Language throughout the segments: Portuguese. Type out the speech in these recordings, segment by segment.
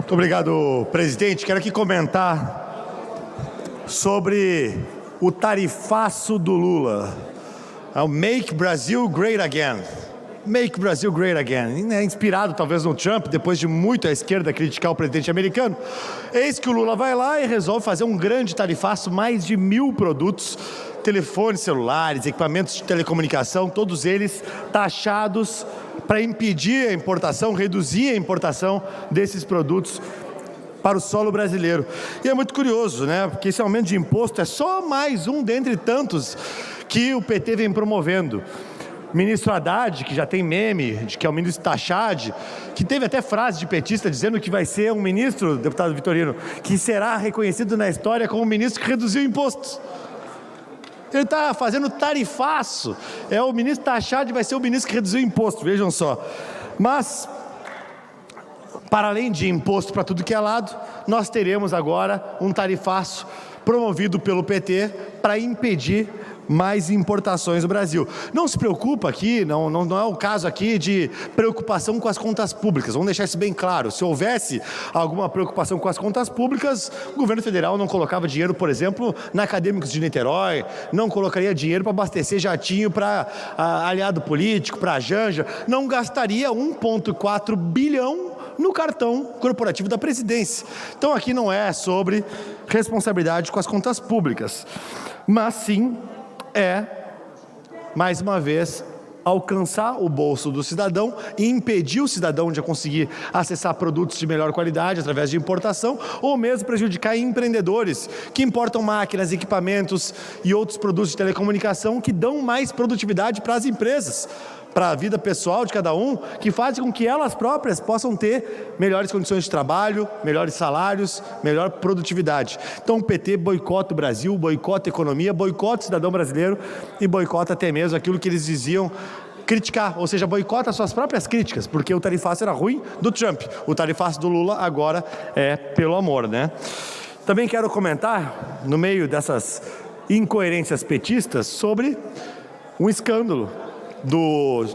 Muito obrigado, presidente. Quero aqui comentar sobre o tarifaço do Lula. É o Make Brazil Great Again. Make Brazil Great Again. É inspirado talvez no Trump, depois de muito a esquerda criticar o presidente americano. Eis que o Lula vai lá e resolve fazer um grande tarifaço, mais de 1.000 produtos, telefones celulares, equipamentos de telecomunicação, todos eles taxados para impedir a importação, reduzir a importação desses produtos para o solo brasileiro. E é muito curioso, né? Porque esse aumento de imposto é só mais um dentre tantos que o PT vem promovendo. O ministro Haddad, que já tem meme, de que é o ministro Tachad, que teve até frase de petista dizendo que vai ser um ministro, deputado Vitorino, que será reconhecido na história como um ministro que reduziu impostos. Ele está fazendo tarifaço. É o ministro Tachad, vai ser o ministro que reduziu imposto, vejam só. Mas, para além de imposto para tudo que é lado, nós teremos agora um tarifaço promovido pelo PT para impedir mais importações do Brasil. Não se preocupa aqui, não é o caso aqui de preocupação com as contas públicas, vamos deixar isso bem claro. Se houvesse alguma preocupação com as contas públicas, o governo federal não colocava dinheiro, por exemplo, na Acadêmicos de Niterói, não colocaria dinheiro para abastecer jatinho para aliado político, para a Janja, não gastaria 1,4 bilhão no cartão corporativo da presidência. Então aqui não é sobre responsabilidade com as contas públicas, mas sim mais uma vez, alcançar o bolso do cidadão e impedir o cidadão de conseguir acessar produtos de melhor qualidade através de importação, ou mesmo prejudicar empreendedores que importam máquinas, equipamentos e outros produtos de telecomunicação que dão mais produtividade para as empresas, para a vida pessoal de cada um, que fazem com que elas próprias possam ter melhores condições de trabalho, melhores salários, melhor produtividade. Então o PT boicota o Brasil, boicota a economia, boicota o cidadão brasileiro e boicota até mesmo aquilo que eles diziam criticar, ou seja, boicota as suas próprias críticas, porque o tarifaço era ruim do Trump, o tarifaço do Lula agora é pelo amor, né? Também quero comentar, no meio dessas incoerências petistas, sobre um escândalo do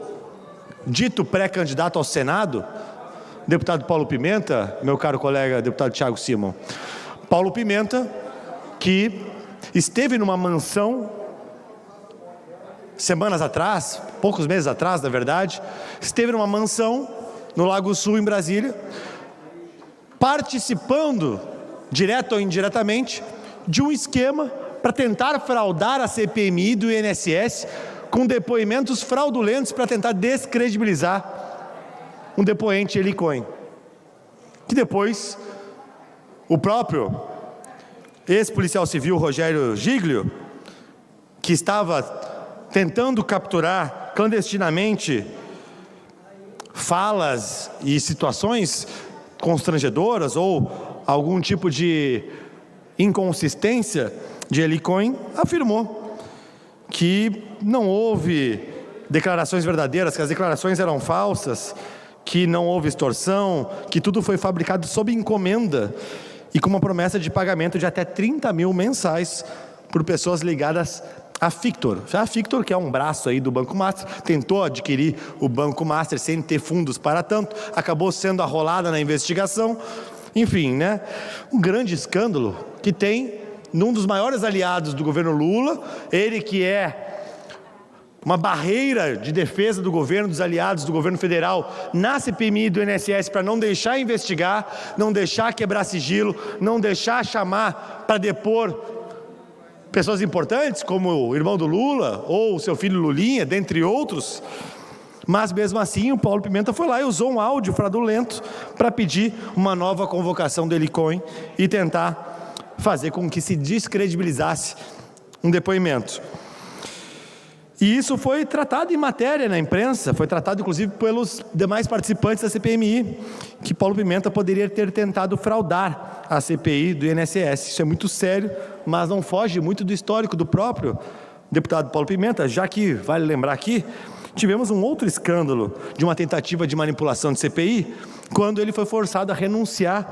dito pré-candidato ao Senado, deputado Paulo Pimenta, meu caro colega deputado Thiago Simon. Paulo Pimenta, que esteve numa mansão semanas atrás, poucos meses atrás, na verdade, esteve numa mansão no Lago Sul, em Brasília, participando, direto ou indiretamente, de um esquema para tentar fraudar a CPMI do INSS com depoimentos fraudulentos para tentar descredibilizar um depoente, Eli Cohen, que depois o próprio ex-policial civil Rogério Giglio, que estava tentando capturar clandestinamente falas e situações constrangedoras ou algum tipo de inconsistência de Eli Cohen, afirmou que não houve declarações verdadeiras, que as declarações eram falsas, que não houve extorsão, que tudo foi fabricado sob encomenda e com uma promessa de pagamento de até 30 mil mensais por pessoas ligadas à Fictor. A Fictor, que é um braço aí do Banco Master, tentou adquirir o Banco Master sem ter fundos para tanto, acabou sendo arrolada na investigação. Enfim, né? Um grande escândalo que tem num dos maiores aliados do governo Lula, ele que é uma barreira de defesa do governo, dos aliados do governo federal, na CPMI do INSS, para não deixar investigar, não deixar quebrar sigilo, não deixar chamar para depor pessoas importantes, como o irmão do Lula, ou o seu filho Lulinha, dentre outros. Mas mesmo assim o Paulo Pimenta foi lá e usou um áudio fraudulento para pedir uma nova convocação do Eli Cohen e tentar fazer com que se descredibilizasse um depoimento. E isso foi tratado em matéria na imprensa, foi tratado inclusive pelos demais participantes da CPMI, que Paulo Pimenta poderia ter tentado fraudar a CPI do INSS. Isso é muito sério, mas não foge muito do histórico do próprio deputado Paulo Pimenta, já que, vale lembrar aqui, tivemos um outro escândalo de uma tentativa de manipulação de CPI, quando ele foi forçado a renunciar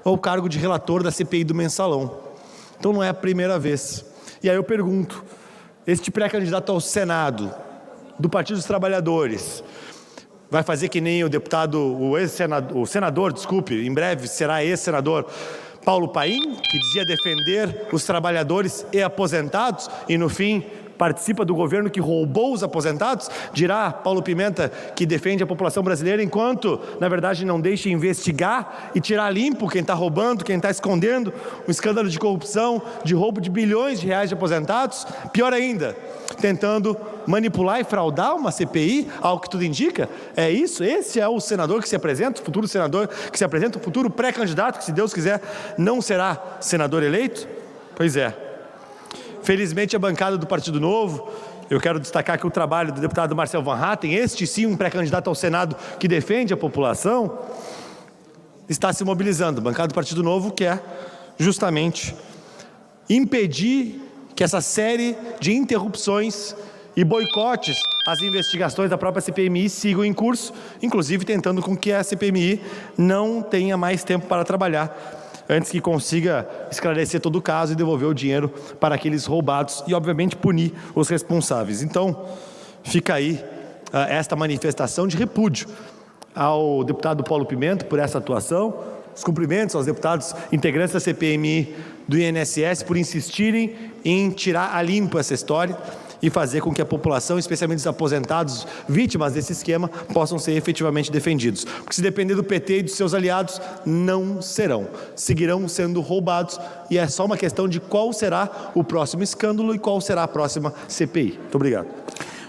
ao cargo de relator da CPI do Mensalão. Então não é a primeira vez. E aí eu pergunto, este pré-candidato ao Senado, do Partido dos Trabalhadores, Vai fazer que nem o deputado, o senador, em breve será ex-senador, Paulo Paim, que dizia defender os trabalhadores e aposentados e no fim participa do governo que roubou os aposentados? Dirá Paulo Pimenta que defende a população brasileira enquanto, na verdade, não deixa investigar e tirar limpo quem está roubando, quem está escondendo um escândalo de corrupção, de roubo de bilhões de reais de aposentados? Pior ainda, tentando manipular e fraudar uma CPI, ao que tudo indica? É isso? Esse é o senador que se apresenta, o futuro senador que se apresenta, o futuro pré-candidato que, se Deus quiser, não será senador eleito? Pois é. Felizmente, a bancada do Partido Novo, eu quero destacar aqui o trabalho do deputado Marcel Van Hatten, este sim um pré-candidato ao Senado que defende a população, está se mobilizando. A bancada do Partido Novo quer justamente impedir que essa série de interrupções e boicotes às investigações da própria CPMI sigam em curso, inclusive tentando com que a CPMI não tenha mais tempo para trabalhar, antes que consiga esclarecer todo o caso e devolver o dinheiro para aqueles roubados e, obviamente, punir os responsáveis. Então, fica aí esta manifestação de repúdio ao deputado Paulo Pimenta por essa atuação, os cumprimentos aos deputados integrantes da CPMI do INSS por insistirem em tirar a limpo essa história e fazer com que a população, especialmente os aposentados, vítimas desse esquema, possam ser efetivamente defendidos. Porque se depender do PT e dos seus aliados, não serão. Seguirão sendo roubados e é só uma questão de qual será o próximo escândalo e qual será a próxima CPI. Muito obrigado.